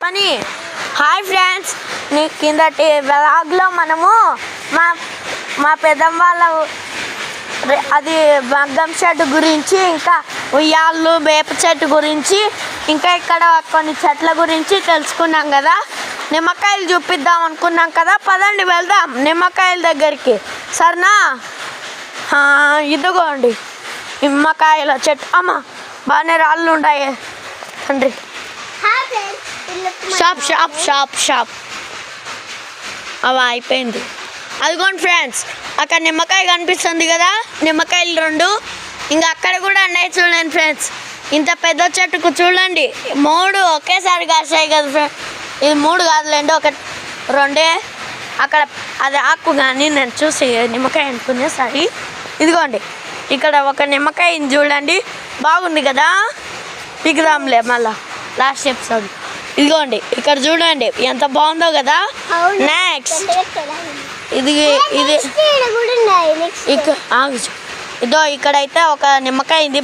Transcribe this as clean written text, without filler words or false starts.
చెప్పని. Hi friends, నీ కిందటి వ్లాగ్లో మనము మా పెద్దమ్మ వాళ్ళ అది మగ్గం చెట్టు గురించి, ఇంకా ఉయ్యాళ్ళు, వేప చెట్టు గురించి, ఇంకా ఇక్కడ కొన్ని చెట్ల గురించి తెలుసుకున్నాం కదా. నిమ్మకాయలు చూపిద్దాం అనుకున్నాం కదా, పదండి వెళ్దాం నిమ్మకాయల దగ్గరికి, సరేనా? ఇదిగోండి నిమ్మకాయల చెట్టు. అమ్మ బాగానే రాళ్ళు ఉన్నాయి తండ్రి. షాప్ షాప్ షాప్ షాప్ అవి అయిపోయింది. అదిగోండి ఫ్రెండ్స్, అక్కడ నిమ్మకాయ కనిపిస్తుంది కదా, నిమ్మకాయలు 2. ఇంకా అక్కడ కూడా ఉన్నాయి చూడండి ఫ్రెండ్స్. ఇంత పెద్ద చెట్టుకు చూడండి 3 ఒకేసారి కాసాయి కదా ఫ్రెండ్స్. ఇది 3 కాదులేండి, 1 2 అక్కడ అది ఆకు. కానీ నేను చూసి నిమ్మకాయ అనుకునేసరి ఇదిగోండి ఇక్కడ ఒక నిమ్మకాయ చూడండి, బాగుంది కదా. పిగుదాంలే మళ్ళా లాస్ట్ ఎపిసోడ్. ఇదిగోండి ఇక్కడ చూడండి ఎంత బాగుందో కదా. నెక్స్ట్ ఇది ఇదో ఇక్కడైతే ఒక నిమ్మకాయ ఉంది.